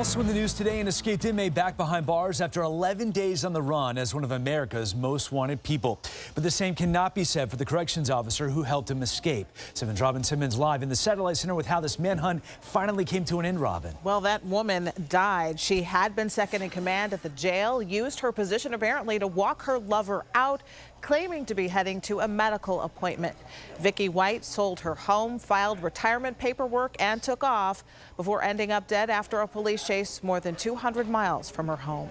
Also in the news today, an escaped inmate back behind bars after 11 days on the run as one of America's most wanted people. But the same cannot be said for the corrections officer who helped him escape. 7's Robin Simmons live in the Satellite Center with how this manhunt finally came to an end, Robin. Well, that woman died. She had been second in command at the jail, used her position apparently to walk her lover out, claiming to be heading to a medical appointment. Vicki White sold her home, filed retirement paperwork, and took off before ending up dead after a police chase more than 200 miles from her home.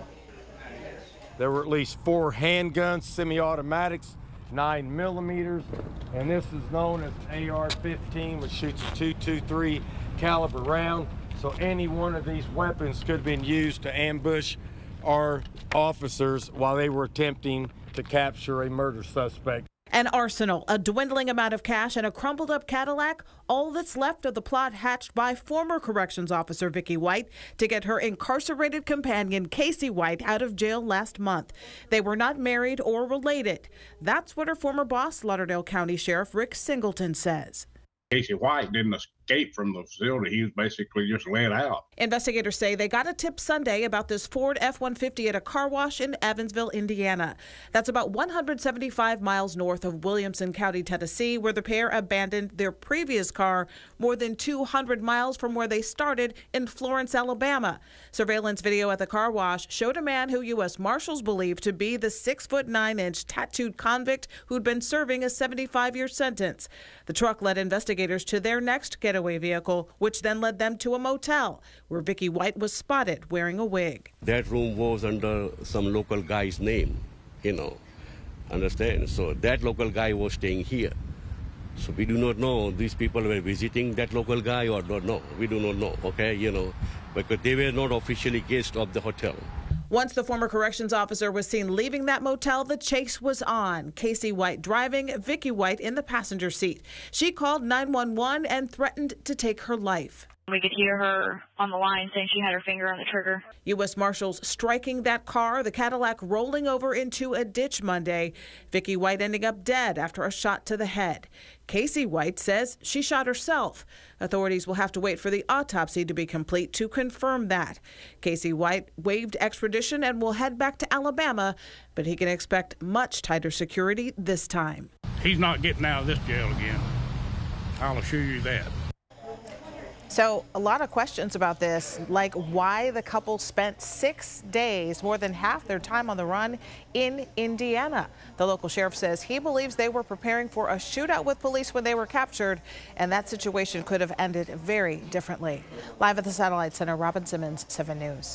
There were at least 4 handguns, semi-automatics, 9mm, and this is known as an AR-15, which shoots a .223 caliber round. So any one of these weapons could have been used to ambush our officers while they were attempting to capture a murder suspect. An arsenal, a dwindling amount of cash, and a crumpled up Cadillac, all that's left of the plot hatched by former corrections officer Vicki White to get her incarcerated companion Casey White out of jail last month. They were not married or related. That's what her former boss, Lauderdale County Sheriff Rick Singleton, says. Casey White didn't escape from the facility. He was basically just let out. Investigators say they got a tip Sunday about this Ford F-150 at a car wash in Evansville, Indiana. That's about 175 miles north of Williamson County, Tennessee, where the pair abandoned their previous car more than 200 miles from where they started in Florence, Alabama. Surveillance video at the car wash showed a man who U.S. Marshals believe to be the 6'9" tattooed convict who'd been serving a 75-year sentence. The truck led investigators to their next getaway vehicle, which then led them to a motel where Vicki White was spotted wearing a wig. That room was under some local guy's name, understand? So that local guy was staying here. So we do not know these people were visiting that local guy or not. No, we do not know, okay, because they were not officially guests of the hotel. Once the former corrections officer was seen leaving that motel, the chase was on. Casey White driving, Vicki White in the passenger seat. She called 911 and threatened to take her life. We could hear her on the line saying she had her finger on the trigger. U.S. Marshals striking that car, the Cadillac rolling over into a ditch Monday. Vicki White ending up dead after a shot to the head. Casey White says she shot herself. Authorities will have to wait for the autopsy to be complete to confirm that. Casey White waived extradition and will head back to Alabama, but he can expect much tighter security this time. He's not getting out of this jail again. I'll assure you that. So a lot of questions about this, like why the couple spent 6 days, more than half their time on the run in Indiana. The local sheriff says he believes they were preparing for a shootout with police when they were captured, and that situation could have ended very differently. Live at the Satellite Center, Robin Simmons, 7 News.